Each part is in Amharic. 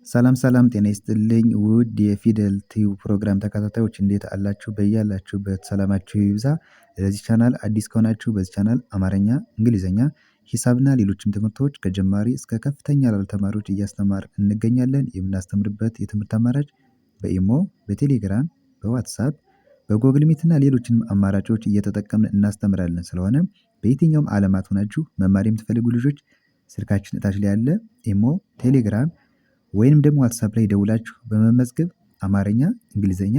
ሰላም ሰላም ጤና ይስጥልኝ ውድ የፊደል ቲዩብ ፕሮግራም ተከታታዮች እንዴት አላችሁ? በያላችሁበት ሰላማችሁ ይብዛ። ለዚህ ቻናል አዲስ ከሆናችሁ በዚህ ቻናል አማርኛ፣ እንግሊዘኛ፣ ሂሳብና ሌሎችም ትምህርቶች ከጀማሪ እስከ ከፍተኛ ላሉ ተማሪዎች እያስተማር እንገኛለን። የምናስተምርበት የትምህርት አማራጭ በኢሞ፣ በቴሌግራም፣ በዋትሳፕ፣ በጎግል ሚት እና ሌሎችንም አማራጮች እየተጠቀምን እናስተምራለን። ስለሆነ በየትኛውም ዓለማት ሆናችሁ መማር የምትፈልጉ ልጆች ስልካችን እታች ላይ ያለ ኢሞ፣ ቴሌግራም ወይንም ደግሞ ዋትሳፕ ላይ ደውላችሁ በመመዝገብ አማርኛ፣ እንግሊዘኛ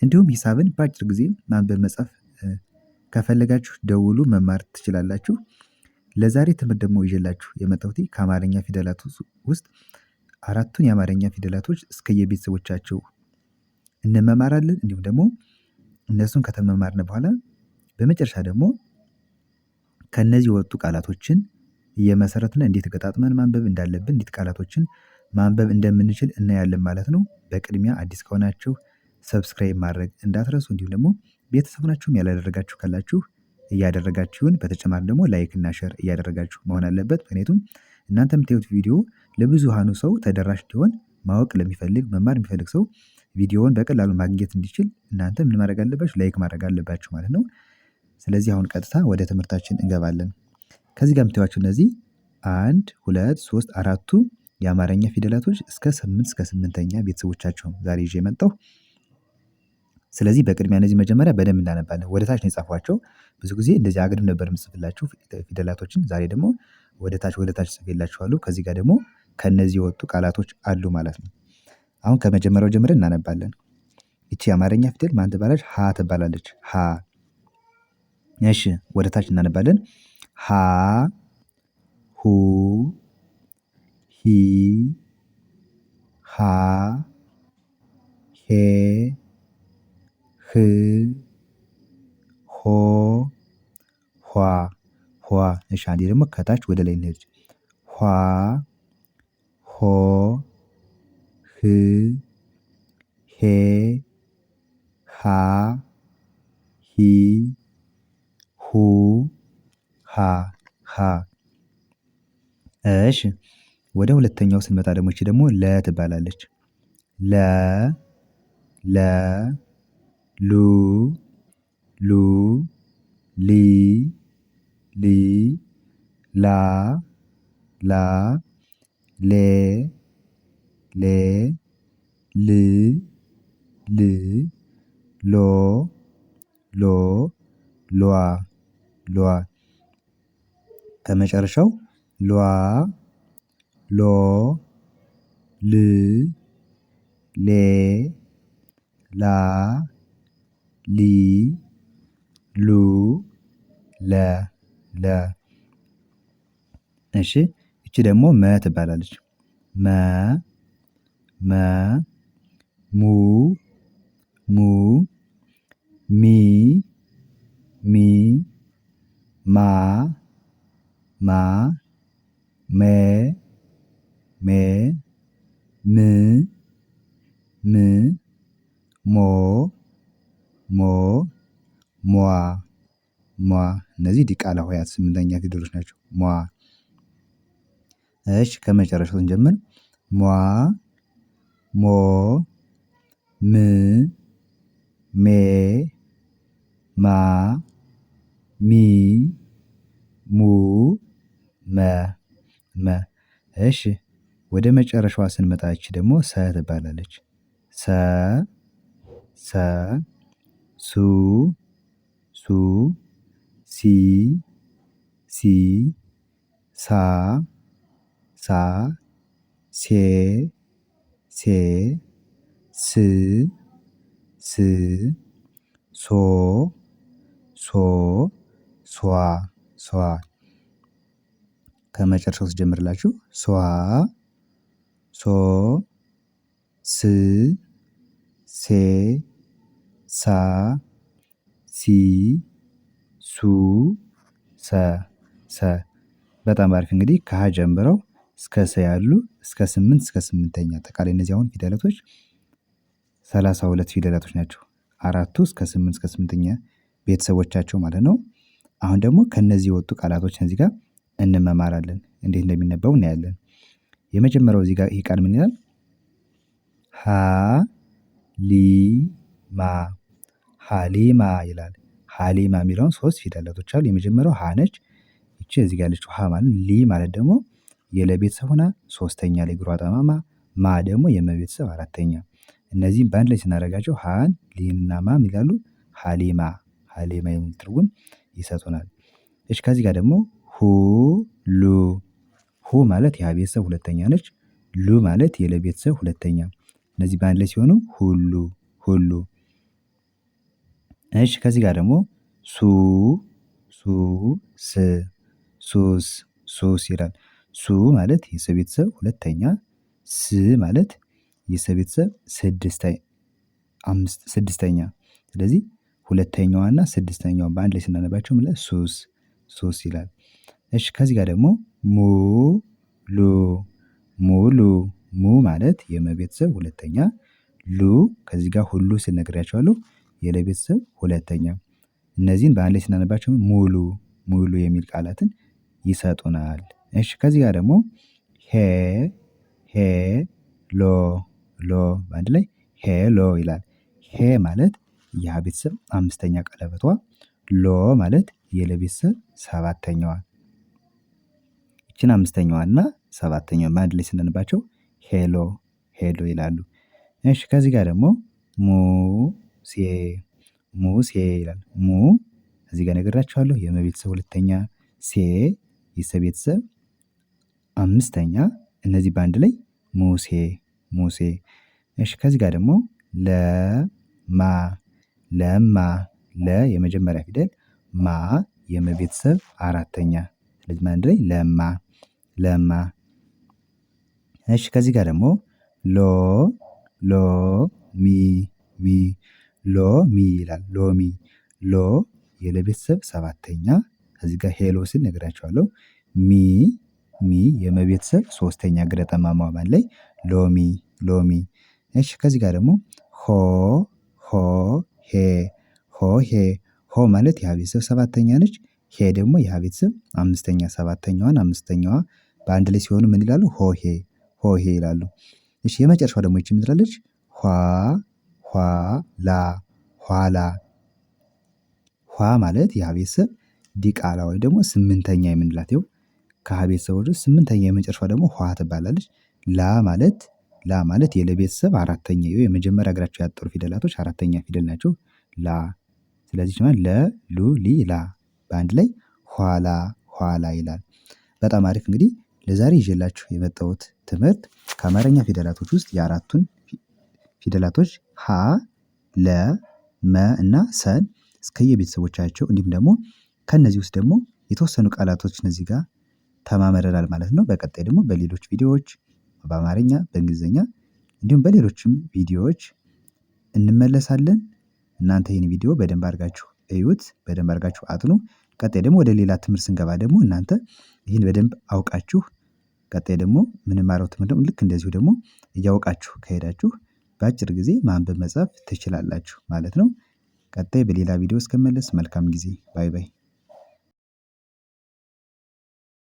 እንዲሁም ሂሳብን በአጭር ጊዜ ማንበብ መጻፍ ከፈለጋችሁ ደውሉ መማር ትችላላችሁ። ለዛሬ ትምህርት ደግሞ ይዤላችሁ የመጣሁት ከአማርኛ ፊደላት ውስጥ አራቱን የአማርኛ ፊደላቶች እስከየቤተሰቦቻቸው እንመማራለን። እንዲሁም ደግሞ እነሱን ከተመማርን በኋላ በመጨረሻ ደግሞ ከነዚህ የወጡ ቃላቶችን እየመሰረትን እንዴት ገጣጥመን ማንበብ እንዳለብን እንዴት ቃላቶችን ማንበብ እንደምንችል እናያለን ማለት ነው። በቅድሚያ አዲስ ከሆናችሁ ሰብስክራይብ ማድረግ እንዳትረሱ። እንዲሁም ደግሞ ቤተሰብ ናችሁም ያላደረጋችሁ ካላችሁ እያደረጋችሁን በተጨማሪ ደግሞ ላይክ እና ሼር እያደረጋችሁ መሆን አለበት። ምክንያቱም እናንተ የምታዩት ቪዲዮ ለብዙሃኑ ሰው ተደራሽ እንዲሆን ማወቅ ለሚፈልግ መማር የሚፈልግ ሰው ቪዲዮውን በቀላሉ ማግኘት እንዲችል እናንተ ምን ማድረግ አለባችሁ? ላይክ ማድረግ አለባችሁ ማለት ነው። ስለዚህ አሁን ቀጥታ ወደ ትምህርታችን እንገባለን። ከዚህ ጋር የምታዩዋቸው እነዚህ 1 2 3 4ቱ የአማርኛ ፊደላቶች እስከ 8 እስከ 8ኛ ቤተሰቦቻቸው ዛሬ ይዤ መጣሁ። ስለዚህ በቅድሚያ እነዚህ መጀመሪያ በደንብ እናነባለን። ወደ ታች ነው የጻፏቸው። ብዙ ጊዜ እንደዚህ አግድም ነበር የምጽፍላችሁ ፊደላቶችን። ዛሬ ደግሞ ወደ ታች ጽፌላችኋለሁ። ከዚህ ጋር ደግሞ ከነዚህ የወጡ ቃላቶች አሉ ማለት ነው። አሁን ከመጀመሪያው ጀምረን እናነባለን። ይቺ የአማርኛ ፊደል ማን ትባላለች? ሀ ትባላለች። ሀ። እሺ ወደ ታች እናነባለን። ሀ ሁ ሂ ሃ ሄ ህ ሆ ኋ ኋ። እሺ አንዴ ደግሞ ከታች ወደ ላይ እንሂድ። ኋ ሆ ህ ሄ ሃ ሂ ሁ ሃ ሃ። እሺ ወደ ሁለተኛው ስንመጣ ደግሞ እቺ ደግሞ ለ ትባላለች። ለ ለ ሉ ሉ ሊ ሊ ላ ላ ሌ ሌ ል ል ሎ ሎ ሏ ሏ። ከመጨረሻው ሏ ሎ ል ሌ ላ ሊ ሉ ለ ለ። እሺ እቺ ደግሞ መ ትባላለች። መ መ ሙ ሙ ሚ ሚ ማ ማ ሜ ሜ ም ም ሞ ሞ ሟ ሟ። እነዚህ ዲቃላ ሆሄያት 8ኛ ፊደሎች ናቸው። ሟ። እሺ ከመጨረሻው ስንጀምር ሟ ሞ ም ሜ ማ ሚ ሙ መ መ። እሺ ወደ መጨረሻዋ ስንመጣ ይቺ ደግሞ ሰ ትባላለች። ሰ ሰ ሱ ሱ ሲ ሲ ሳ ሳ ሴ ሴ ስ ስ ሶ ሶ ሷ ሷ። ከመጨረሻው ስጀምርላችሁ ሷ ሶ ስ ሴ ሳ ሲ ሱ ሰ ሰ። በጣም አሪፍ። እንግዲህ ከሀ ጀምረው እስከ ሰ ያሉ እስከ 8 እስከ 8ኛ አጠቃላይ እነዚህ አሁን ፊደላቶች 32 ፊደላቶች ናቸው። አራቱ እስከ 8 እስከ 8ኛ ቤተሰቦቻቸው ማለት ነው። አሁን ደግሞ ከነዚህ የወጡ ቃላቶችን እዚህ ጋር እንመማራለን። እንዴት እንደሚነበቡ እናያለን። የመጀመሪያው እዚህ ጋር ይህ ቃል ምን ይላል? ሀሊማ ሀሊማ ይላል። ሀሊማ የሚለውን 3 ፊደላቶች አሉ። የመጀመሪያው ሀ ነች። ይቺ እዚህ ጋር ያለችው ሀ ማለት ሊ ማለት ደግሞ የለ ቤተሰብ ሆና 3ኛ ላይ እግሯ ጠማማ ማ ደግሞ የመ ቤተሰብ 4ኛ። እነዚህም በአንድ ላይ ስናደርጋቸው ሀን ሊንና ማ ምን ይላሉ? ሀሊማ ሀሊማ የሚል ትርጉም ይሰጡናል። እሺ ከዚህ ጋር ደግሞ ሁሉ ሁ ማለት የሀ ቤተሰብ 2ኛ ነች። ሉ ማለት የለ ቤተሰብ 2ኛ። እነዚህ በአንድ ላይ ሲሆኑ ሁሉ ሁሉ። እሺ ከዚህ ጋር ደግሞ ሱ ስ ሱስ ሱስ ይላል። ሱ ማለት የሰ ቤተሰብ 2ኛ ስ ማለት የሰ ቤተሰብ 6ኛ። ስለዚህ 2ኛዋና 6ኛዋ በአንድ ላይ ስናነባቸው ምን ይላል? ሱስ ሱስ ይላል። እሺ ከዚህ ጋር ደግሞ ሙሉ ሙሉ ሙ ማለት የመ ቤተሰብ 2ኛ ሉ ከዚህ ጋር ሁሉ ስል ነግሬያችኋለሁ የለ ቤተሰብ 2ኛ። እነዚህን በአንድ ላይ ስናነባቸው ሙሉ ሙሉ የሚል ቃላትን ይሰጡናል። እሺ ከዚህ ጋር ደግሞ ሄሎ በአንድ ላይ ሄሎ ይላል። ሄ ማለት የሀ ቤተሰብ 5ኛ ቀለበቷ ሎ ማለት የለ ቤተሰብ 7ኛዋ። ይቺን 5ኛዋና 7ኛዋን በአንድ ላይ ስናነባቸው ሄሎ ሄሎ ይላሉ። እሺ ከዚህ ጋር ደግሞ ሙሴ ይላል። ሙ እዚህ ጋር ነግሬያችኋለሁ የመ ቤተሰብ 2ኛ ሴ የሰ ቤተሰብ 5ኛ። እነዚህ በአንድ ላይ ሙሴ ሙሴ። እሺ ከዚህ ጋር ደግሞ ለማ ለ የመጀመሪያ ፊደል ማ የመ ቤተሰብ 4ኛ። ስለዚህ በአንድ ላይ ለማ። እሺ ከዚህ ጋር ደግሞ ሎሚ ይላል። ሎ የለ ቤተሰብ 7ኛ። ከዚህ ጋር ሄሎ ስል ነግራችኋለሁ። ሚ የመ ቤተሰብ 3ኛ እግረ ጠማማዋ በአንድ ላይ ሎሚ። እሺ ከዚህ ጋር ደግሞ ሆ ማለት የሀ ቤተሰብ 7ኛ ነች። ሄ ደግሞ የሀ ቤተሰብ 5ኛ 7ኛዋን 5ኛዋ በአንድ ላይ ሲሆኑ ምን ይላሉ? ሆሄ ይላሉ። እሺ የመጨረሻው ደግሞ ይቺ ምን ትላለች? ኋላ ኋ ማለት የሀ ቤተሰብ ዲቃላ ወይ ደግሞ 8ኛ የምንላት ይኸው ከሀ ቤተሰቦች ውስጥ 8ኛ የመጨረሻዋ ደግሞ ኋ ትባላለች። ላ ማለት የለ ቤተሰብ 4ኛ የመጀመሪያ እግራቸው ያጠሩ ፊደላቶች 4ኛ ፊደል ናቸው። ላ ስለዚህ ማለት ለ ሉ ሊ ላ በአንድ ላይ ኋላ ይላል። በጣም አሪፍ። እንግዲህ ለዛሬ ይዤላችሁ የመጣሁት ትምህርት ከአማርኛ ፊደላቶች ውስጥ የአራቱን ፊደላቶች ሀ ለ መ እና ሰን እስከየቤተሰቦቻቸው እንዲሁም ደግሞ ከእነዚህ ውስጥ ደግሞ የተወሰኑ ቃላቶችን እዚህ ጋር ተማምረናል ማለት ነው። በቀጣይ ደግሞ በሌሎች ቪዲዮዎች በአማርኛ በእንግሊዘኛ እንዲሁም በሌሎችም ቪዲዮዎች እንመለሳለን። እናንተ ይህን ቪዲዮ በደንብ አድርጋችሁ እዩት፣ በደንብ አድርጋችሁ አጥኑ። ቀጣይ ደግሞ ወደ ሌላ ትምህርት ስንገባ ደግሞ እናንተ ይህን በደንብ አውቃችሁ ቀጣይ ደግሞ ምንማረው ትምህርት ደግሞ ልክ እንደዚሁ ደግሞ እያወቃችሁ ከሄዳችሁ በአጭር ጊዜ ማንበብ መጻፍ ትችላላችሁ ማለት ነው። ቀጣይ በሌላ ቪዲዮ እስክመለስ መልካም ጊዜ። ባይ ባይ።